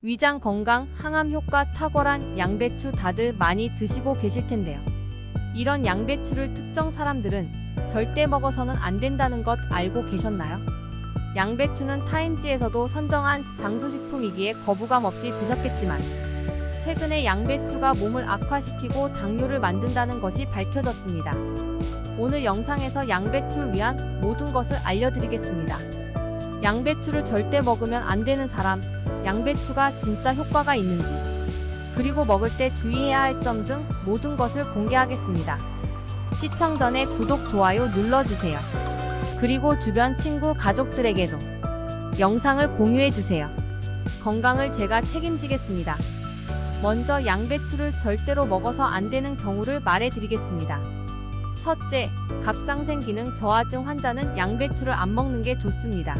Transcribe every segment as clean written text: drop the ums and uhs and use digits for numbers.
위장 건강, 항암 효과 탁월한 양배추 다들 많이 드시고 계실 텐데요. 이런 양배추를 특정 사람들은 절대 먹어서는 안 된다는 것 알고 계셨나요? 양배추는 타임지에서도 선정한 장수식품이기에 거부감 없이 드셨겠지만 최근에 양배추가 몸을 악화시키고 당뇨를 만든다는 것이 밝혀졌습니다. 오늘 영상에서 양배추를 위한 모든 것을 알려드리겠습니다. 양배추를 절대 먹으면 안 되는 사람, 양배추가 진짜 효과가 있는지, 그리고 먹을 때 주의해야 할 점 등 모든 것을 공개하겠습니다. 시청 전에 구독, 좋아요 눌러주세요. 그리고 주변 친구, 가족들에게도 영상을 공유해주세요. 건강을 제가 책임지겠습니다. 먼저 양배추를 절대로 먹어서 안 되는 경우를 말해드리겠습니다. 첫째, 갑상선 기능 저하증 환자는 양배추를 안 먹는 게 좋습니다.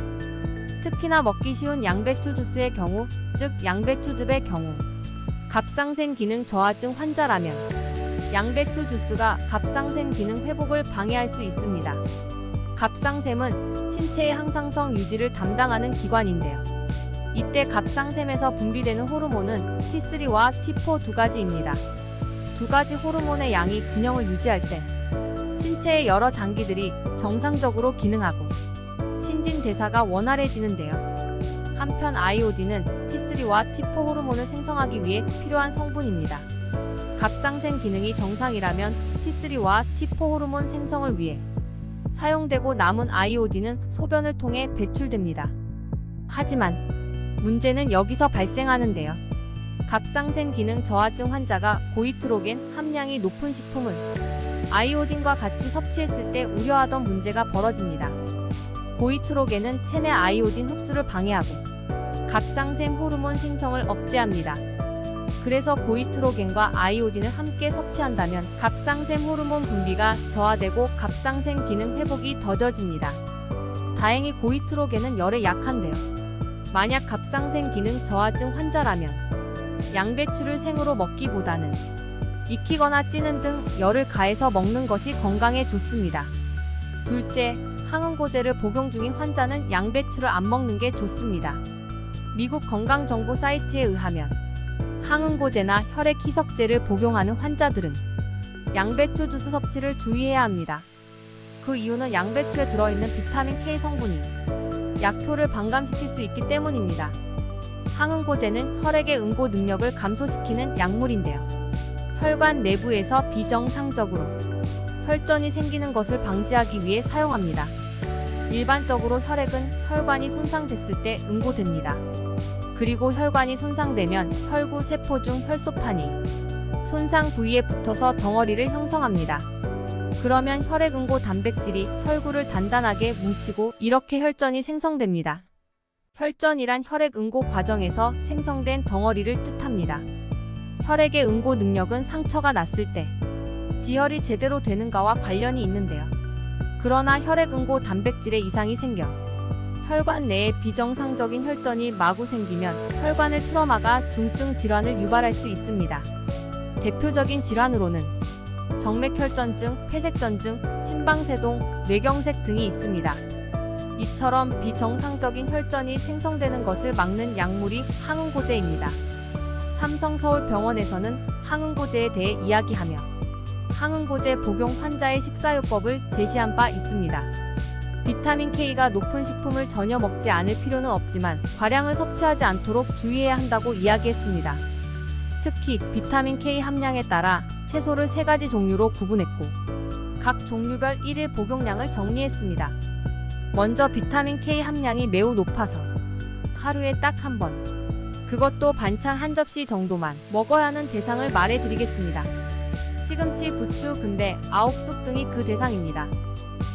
특히나 먹기 쉬운 양배추 주스의 경우, 즉 양배추즙의 경우, 갑상선 기능 저하증 환자라면 양배추 주스가 갑상선 기능 회복을 방해할 수 있습니다. 갑상샘은 신체의 항상성 유지를 담당하는 기관인데요. 이때 갑상샘에서 분비되는 호르몬은 T3와 T4 두 가지입니다. 두 가지 호르몬의 양이 균형을 유지할 때 신체의 여러 장기들이 정상적으로 기능하고 신진대사가 원활해지는데요. 한편 아이오딘은 T3와 T4 호르몬을 생성하기 위해 필요한 성분입니다. 갑상선 기능이 정상이라면 T3와 T4 호르몬 생성을 위해 사용되고 남은 아이오딘은 소변을 통해 배출됩니다. 하지만 문제는 여기서 발생하는데요. 갑상선 기능 저하증 환자가 고이트로겐 함량이 높은 식품을 아이오딘과 같이 섭취했을 때 우려하던 문제가 벌어집니다. 고이트로겐은 체내 아이오딘 흡수를 방해하고 갑상선 호르몬 생성을 억제합니다. 그래서 고이트로겐과 아이오딘을 함께 섭취한다면 갑상선 호르몬 분비가 저하되고 갑상선 기능 회복이 더뎌집니다. 다행히 고이트로겐은 열에 약한데요. 만약 갑상선 기능 저하증 환자라면 양배추를 생으로 먹기보다는 익히거나 찌는 등 열을 가해서 먹는 것이 건강에 좋습니다. 둘째, 항응고제를 복용 중인 환자는 양배추를 안 먹는 게 좋습니다. 미국 건강정보 사이트에 의하면 항응고제나 혈액 희석제를 복용하는 환자들은 양배추 주스 섭취를 주의해야 합니다. 그 이유는 양배추에 들어있는 비타민 K 성분이 약효를 반감시킬 수 있기 때문입니다. 항응고제는 혈액의 응고 능력을 감소시키는 약물인데요. 혈관 내부에서 비정상적으로 혈전이 생기는 것을 방지하기 위해 사용합니다. 일반적으로 혈액은 혈관이 손상됐을 때 응고됩니다. 그리고 혈관이 손상되면 혈구 세포 중 혈소판이 손상 부위에 붙어서 덩어리를 형성합니다. 그러면 혈액 응고 단백질이 혈구를 단단하게 뭉치고 이렇게 혈전이 생성됩니다. 혈전이란 혈액 응고 과정에서 생성된 덩어리를 뜻합니다. 혈액의 응고 능력은 상처가 났을 때 지혈이 제대로 되는가와 관련이 있는데요. 그러나 혈액 응고 단백질에 이상이 생겨 혈관 내에 비정상적인 혈전이 마구 생기면 혈관을 틀어막아 중증 질환을 유발할 수 있습니다. 대표적인 질환으로는 정맥혈전증, 폐색전증, 심방세동, 뇌경색 등이 있습니다. 이처럼 비정상적인 혈전이 생성되는 것을 막는 약물이 항응고제입니다. 삼성서울병원에서는 항응고제에 대해 이야기하며 항응고제 복용 환자의 식사요법을 제시한 바 있습니다. 비타민 K가 높은 식품을 전혀 먹지 않을 필요는 없지만 과량을 섭취하지 않도록 주의해야 한다고 이야기했습니다. 특히 비타민 K 함량에 따라 채소를 3가지 종류로 구분했고 각 종류별 1일 복용량을 정리했습니다. 먼저 비타민 K 함량이 매우 높아서 하루에 딱 한 번, 그것도 반찬 한 접시 정도만 먹어야 하는 대상을 말해드리겠습니다. 시금치, 부추, 근대, 아홉쑥 등이 그 대상입니다.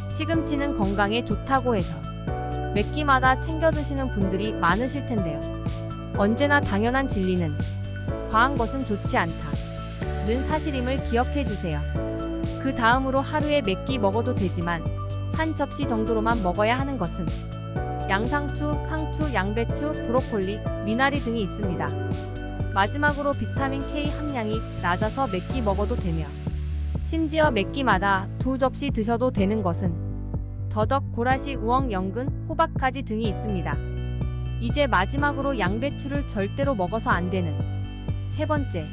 시금치는 건강에 좋다고 해서 몇 끼마다 챙겨 드시는 분들이 많으실 텐데요. 언제나 당연한 진리는 과한 것은 좋지 않다는 사실임을 기억해 주세요. 그 다음으로 하루에 몇 끼 먹어도 되지만 한 접시 정도로만 먹어야 하는 것은 양상추, 상추, 양배추, 브로콜리, 미나리 등이 있습니다. 마지막으로 비타민 K 함량이 낮아서 몇 끼 먹어도 되며 심지어 몇 끼마다 2접시 드셔도 되는 것은 더덕, 고라시, 우엉, 연근, 호박가지 등이 있습니다. 이제 마지막으로 양배추를 절대로 먹어서 안 되는 세 번째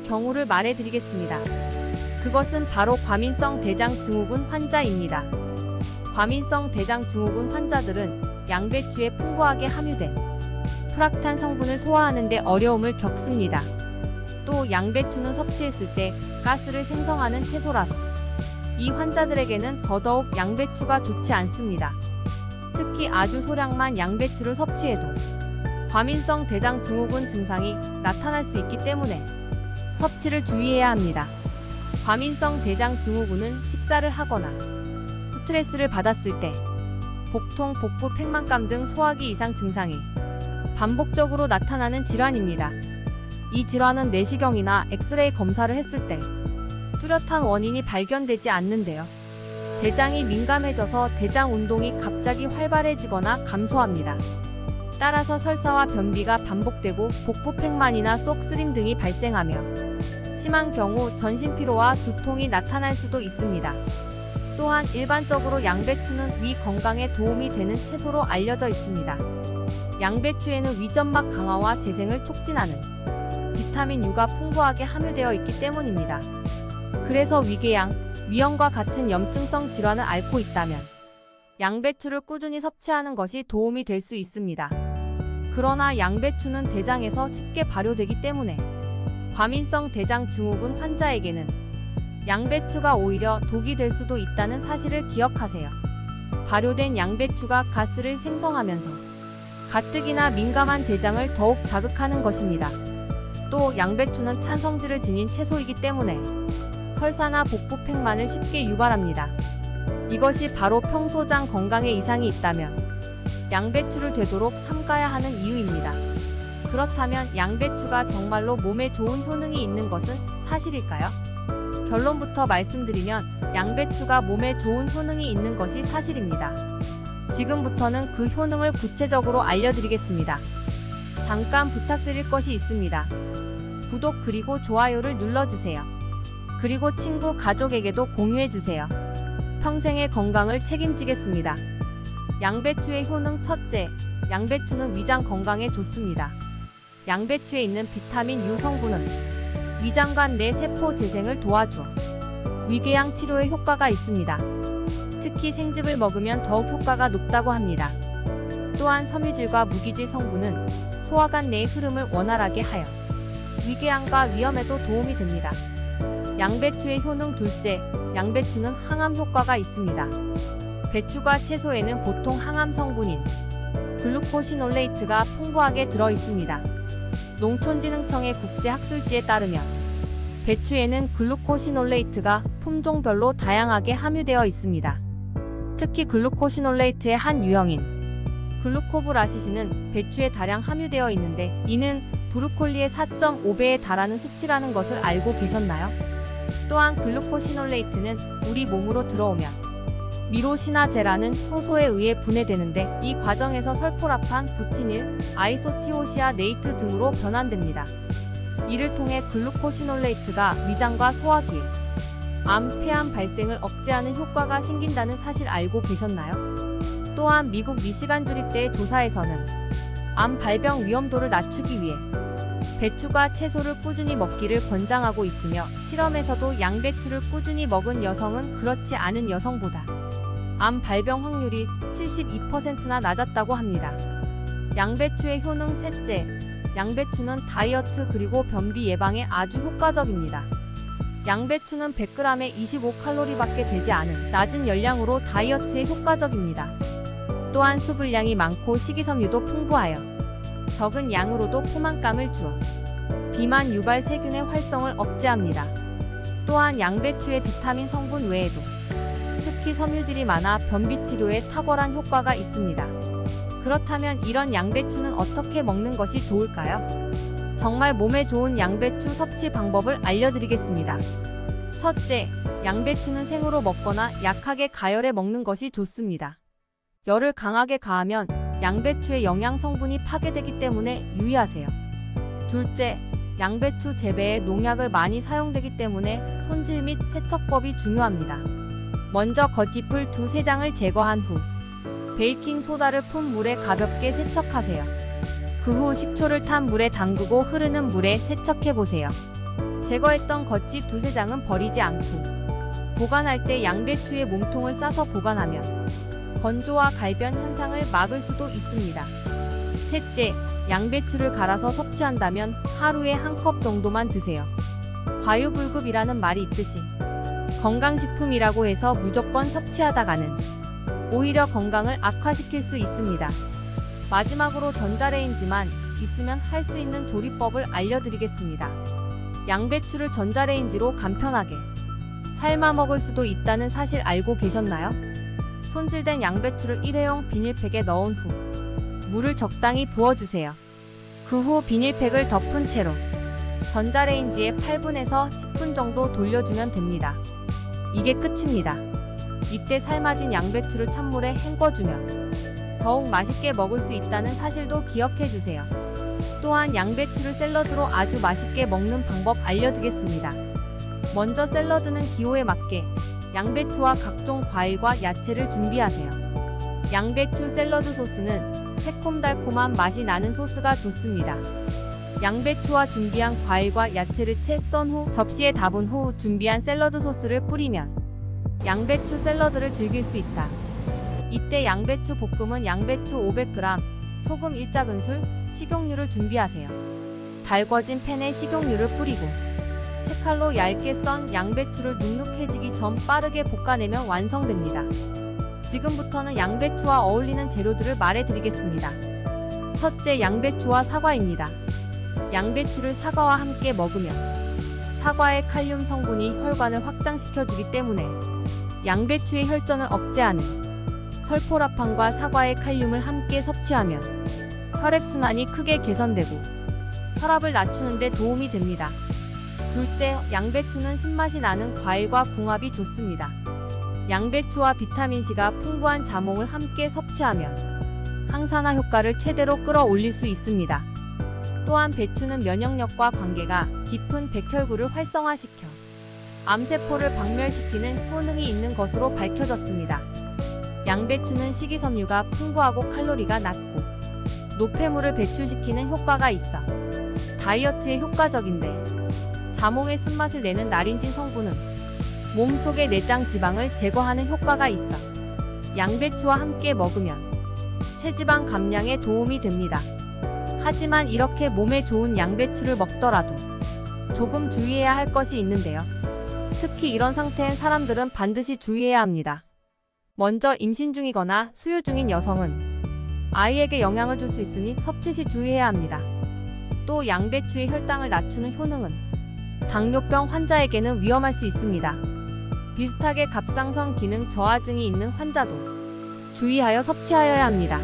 경우를 말해드리겠습니다. 그것은 바로 과민성 대장 증후군 환자입니다. 과민성 대장 증후군 환자들은 양배추에 풍부하게 함유된 프락탄 성분을 소화하는 데 어려움을 겪습니다. 또 양배추는 섭취했을 때 가스를 생성하는 채소라서 이 환자들에게는 더더욱 양배추가 좋지 않습니다. 특히 아주 소량만 양배추를 섭취해도 과민성 대장 증후군 증상이 나타날 수 있기 때문에 섭취를 주의해야 합니다. 과민성 대장 증후군은 식사를 하거나 스트레스를 받았을 때 복통, 복부, 팽만감 등 소화기 이상 증상이 반복적으로 나타나는 질환입니다. 이 질환은 내시경이나 엑스레이 검사를 했을 때 뚜렷한 원인이 발견되지 않는데요. 대장이 민감해져서 대장 운동이 갑자기 활발해지거나 감소합니다. 따라서 설사와 변비가 반복되고 복부 팽만이나 속쓰림 등이 발생하며 심한 경우 전신피로와 두통이 나타날 수도 있습니다. 또한 일반적으로 양배추는 위 건강에 도움이 되는 채소로 알려져 있습니다. 양배추에는 위점막 강화와 재생을 촉진하는 비타민 U가 풍부하게 함유되어 있기 때문입니다. 그래서 위궤양, 위염과 같은 염증성 질환을 앓고 있다면 양배추를 꾸준히 섭취하는 것이 도움이 될 수 있습니다. 그러나 양배추는 대장에서 쉽게 발효되기 때문에 과민성 대장 증후군 환자에게는 양배추가 오히려 독이 될 수도 있다는 사실을 기억하세요. 발효된 양배추가 가스를 생성하면서 가뜩이나 민감한 대장을 더욱 자극하는 것입니다. 또 양배추는 찬성질을 지닌 채소이기 때문에 설사나 복부 팽만을 쉽게 유발합니다. 이것이 바로 평소장 건강에 이상이 있다면 양배추를 되도록 삼가야 하는 이유입니다. 그렇다면 양배추가 정말로 몸에 좋은 효능이 있는 것은 사실일까요? 결론부터 말씀드리면 양배추가 몸에 좋은 효능이 있는 것이 사실입니다. 지금부터는 그 효능을 구체적으로 알려드리겠습니다. 잠깐 부탁드릴 것이 있습니다. 구독 그리고 좋아요를 눌러주세요. 그리고 친구, 가족에게도 공유해주세요. 평생의 건강을 책임지겠습니다. 양배추의 효능 첫째, 양배추는 위장 건강에 좋습니다. 양배추에 있는 비타민 U 성분은 위장관 내 세포 재생을 도와주어 위궤양 치료에 효과가 있습니다. 특히 생즙을 먹으면 더욱 효과가 높다고 합니다. 또한 섬유질과 무기질 성분은 소화관 내의 흐름을 원활하게 하여 위궤양과 위염에도 도움이 됩니다. 양배추의 효능 둘째, 양배추는 항암 효과가 있습니다. 배추과 채소에는 보통 항암 성분인 글루코시놀레이트가 풍부하게 들어 있습니다. 농촌진흥청의 국제학술지에 따르면 배추에는 글루코시놀레이트가 품종별로 다양하게 함유되어 있습니다. 특히 글루코시놀레이트의 한 유형인 글루코브라시신은 배추에 다량 함유되어 있는데 이는 브루콜리의 4.5배에 달하는 수치라는 것을 알고 계셨나요? 또한 글루코시놀레이트는 우리 몸으로 들어오면 미로시나제라는 효소에 의해 분해되는데 이 과정에서 설포라판, 부티닐, 아이소티오시아네이트 등으로 변환됩니다. 이를 통해 글루코시놀레이트가 위장과 소화기에 암, 폐암 발생을 억제하는 효과가 생긴다는 사실 알고 계셨나요? 또한 미국 미시간 주립대의 조사에서는 암 발병 위험도를 낮추기 위해 배추가 채소를 꾸준히 먹기를 권장하고 있으며 실험에서도 양배추를 꾸준히 먹은 여성은 그렇지 않은 여성보다 암 발병 확률이 72%나 낮았다고 합니다. 양배추의 효능 셋째, 양배추는 다이어트 그리고 변비 예방에 아주 효과적입니다. 양배추는 100g에 25칼로리밖에 되지 않은 낮은 열량으로 다이어트에 효과적입니다. 또한 수분량이 많고 식이섬유도 풍부하여 적은 양으로도 포만감을 주어 비만 유발 세균의 활성을 억제합니다. 또한 양배추의 비타민 성분 외에도 특히 섬유질이 많아 변비 치료에 탁월한 효과가 있습니다. 그렇다면 이런 양배추는 어떻게 먹는 것이 좋을까요? 정말 몸에 좋은 양배추 섭취 방법을 알려드리겠습니다. 첫째, 양배추는 생으로 먹거나 약하게 가열해 먹는 것이 좋습니다. 열을 강하게 가하면 양배추의 영양 성분이 파괴되기 때문에 유의하세요. 둘째, 양배추 재배에 농약을 많이 사용되기 때문에 손질 및 세척법이 중요합니다. 먼저 겉잎을 2-3장을 제거한 후 베이킹 소다를 푼 물에 가볍게 세척하세요. 그 후 식초를 탄 물에 담그고 흐르는 물에 세척해보세요. 제거했던 겉집 두세 장은 버리지 않고 보관할 때 양배추에 몸통을 싸서 보관하면 건조와 갈변 현상을 막을 수도 있습니다. 셋째, 양배추를 갈아서 섭취한다면 하루에 한 컵 정도만 드세요. 과유불급이라는 말이 있듯이 건강식품이라고 해서 무조건 섭취하다가는 오히려 건강을 악화시킬 수 있습니다. 마지막으로 전자레인지만 있으면 할 수 있는 조리법을 알려드리겠습니다. 양배추를 전자레인지로 간편하게 삶아 먹을 수도 있다는 사실 알고 계셨나요? 손질된 양배추를 일회용 비닐팩에 넣은 후 물을 적당히 부어주세요. 그 후 비닐팩을 덮은 채로 전자레인지에 8분에서 10분 정도 돌려주면 됩니다. 이게 끝입니다. 이때 삶아진 양배추를 찬물에 헹궈주면 더욱 맛있게 먹을 수 있다는 사실도 기억해주세요. 또한 양배추를 샐러드로 아주 맛있게 먹는 방법 알려드리겠습니다. 먼저 샐러드는 기호에 맞게 양배추와 각종 과일과 야채를 준비하세요. 양배추 샐러드 소스는 새콤달콤한 맛이 나는 소스가 좋습니다. 양배추와 준비한 과일과 야채를 채 썬 후 접시에 담은 후 준비한 샐러드 소스를 뿌리면 양배추 샐러드를 즐길 수 있다. 이때 양배추 볶음은 양배추 500g, 소금 1작은술, 식용유를 준비하세요. 달궈진 팬에 식용유를 뿌리고 채칼로 얇게 썬 양배추를 눅눅해지기 전 빠르게 볶아내면 완성됩니다. 지금부터는 양배추와 어울리는 재료들을 말해드리겠습니다. 첫째, 양배추와 사과입니다. 양배추를 사과와 함께 먹으면 사과의 칼륨 성분이 혈관을 확장시켜주기 때문에 양배추의 혈전을 억제하는 설포라판과 사과의 칼륨을 함께 섭취하면 혈액순환이 크게 개선되고 혈압을 낮추는 데 도움이 됩니다. 둘째, 양배추는 신맛이 나는 과일과 궁합이 좋습니다. 양배추와 비타민C가 풍부한 자몽을 함께 섭취하면 항산화 효과를 최대로 끌어올릴 수 있습니다. 또한 배추는 면역력과 관계가 깊은 백혈구를 활성화시켜 암세포를 박멸시키는 효능이 있는 것으로 밝혀졌습니다. 양배추는 식이섬유가 풍부하고 칼로리가 낮고 노폐물을 배출시키는 효과가 있어 다이어트에 효과적인데 자몽의 쓴맛을 내는 나린진 성분은 몸속의 내장 지방을 제거하는 효과가 있어 양배추와 함께 먹으면 체지방 감량에 도움이 됩니다. 하지만 이렇게 몸에 좋은 양배추를 먹더라도 조금 주의해야 할 것이 있는데요. 특히 이런 상태인 사람들은 반드시 주의해야 합니다. 먼저 임신 중이거나 수유 중인 여성은 아이에게 영향을 줄 수 있으니 섭취 시 주의해야 합니다. 또 양배추의 혈당을 낮추는 효능은 당뇨병 환자에게는 위험할 수 있습니다. 비슷하게 갑상선 기능 저하증이 있는 환자도 주의하여 섭취하여야 합니다.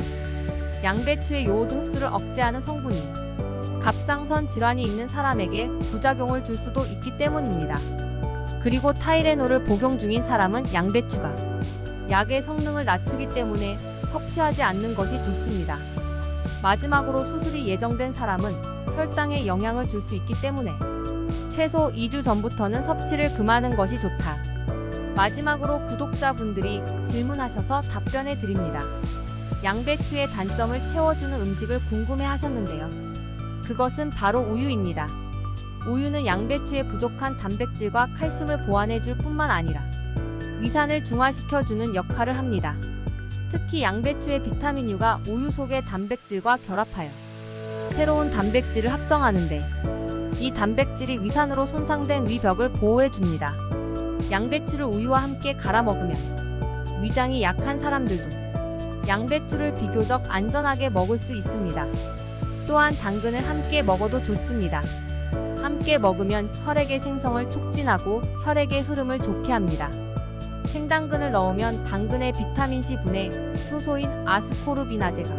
양배추의 요오드 흡수를 억제하는 성분이 갑상선 질환이 있는 사람에게 부작용을 줄 수도 있기 때문입니다. 그리고 타이레놀을 복용 중인 사람은 양배추가 약의 성능을 낮추기 때문에 섭취하지 않는 것이 좋습니다. 마지막으로 수술이 예정된 사람은 혈당에 영향을 줄 수 있기 때문에 최소 2주 전부터는 섭취를 금하는 것이 좋다. 마지막으로 구독자분들이 질문하셔서 답변해 드립니다. 양배추의 단점을 채워주는 음식을 궁금해 하셨는데요. 그것은 바로 우유입니다. 우유는 양배추의 부족한 단백질과 칼슘을 보완해줄 뿐만 아니라 위산을 중화시켜주는 역할을 합니다. 특히 양배추의 비타민U가 우유 속의 단백질과 결합하여 새로운 단백질을 합성하는데 이 단백질이 위산으로 손상된 위벽을 보호해줍니다. 양배추를 우유와 함께 갈아 먹으면 위장이 약한 사람들도 양배추를 비교적 안전하게 먹을 수 있습니다. 또한 당근을 함께 먹어도 좋습니다. 함께 먹으면 혈액의 생성을 촉진하고 혈액의 흐름을 좋게 합니다. 생당근을 넣으면 당근의 비타민C 분해 효소인 아스코르비나제가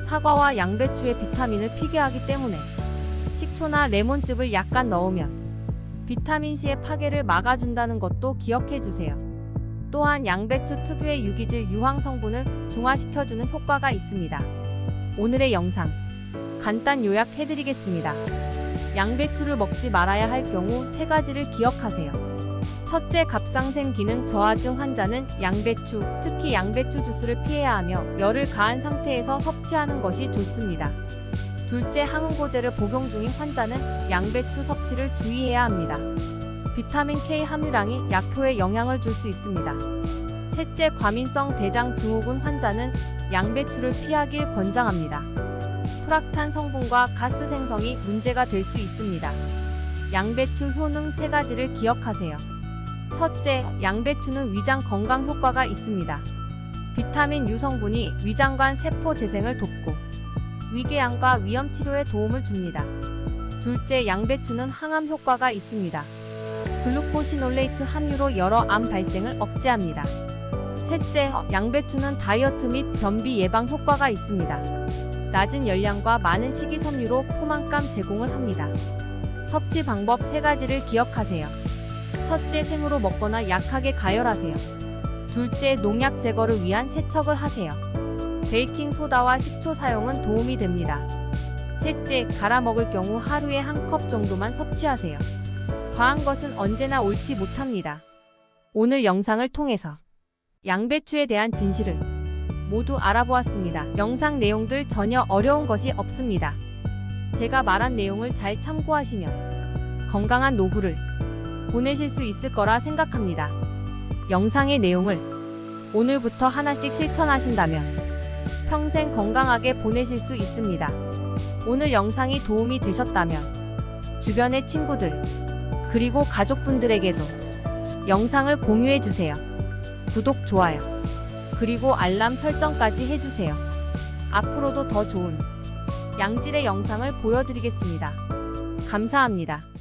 사과와 양배추의 비타민을 피괴하기 때문에 식초나 레몬즙을 약간 넣으면 비타민C의 파괴를 막아준다는 것도 기억해주세요. 또한 양배추 특유의 유기질 유황 성분을 중화시켜주는 효과가 있습니다. 오늘의 영상 간단 요약해드리겠습니다. 양배추를 먹지 말아야 할 경우 3가지를 기억하세요. 첫째, 갑상선 기능 저하증 환자는 양배추, 특히 양배추 주스를 피해야 하며 열을 가한 상태에서 섭취하는 것이 좋습니다. 둘째, 항응고제를 복용 중인 환자는 양배추 섭취를 주의해야 합니다. 비타민 K 함유량이 약효에 영향을 줄 수 있습니다. 셋째, 과민성 대장 증후군 환자는 양배추를 피하길 권장합니다. 프락탄 성분과 가스 생성이 문제가 될 수 있습니다. 양배추 효능 3가지를 기억하세요. 첫째, 양배추는 위장 건강 효과가 있습니다. 비타민 U 성분이 위장관 세포 재생을 돕고 위궤양과 위염 치료에 도움을 줍니다. 둘째, 양배추는 항암 효과가 있습니다. 글루코시놀레이트 함유로 여러 암 발생을 억제합니다. 셋째, 양배추는 다이어트 및 변비 예방 효과가 있습니다. 낮은 열량과 많은 식이섬유로 포만감 제공을 합니다. 섭취 방법 3가지를 기억하세요. 첫째, 생으로 먹거나 약하게 가열하세요. 둘째, 농약 제거를 위한 세척을 하세요. 베이킹 소다와 식초 사용은 도움이 됩니다. 셋째, 갈아 먹을 경우 하루에 1컵 정도만 섭취하세요. 과한 것은 언제나 옳지 못합니다. 오늘 영상을 통해서 양배추에 대한 진실을 모두 알아보았습니다. 영상 내용들 전혀 어려운 것이 없습니다. 제가 말한 내용을 잘 참고하시면 건강한 노후를 보내실 수 있을 거라 생각합니다. 영상의 내용을 오늘부터 하나씩 실천하신다면 평생 건강하게 보내실 수 있습니다. 오늘 영상이 도움이 되셨다면 주변의 친구들 그리고 가족분들에게도 영상을 공유해주세요. 구독, 좋아요, 그리고 알람 설정까지 해주세요. 앞으로도 더 좋은 양질의 영상을 보여드리겠습니다. 감사합니다.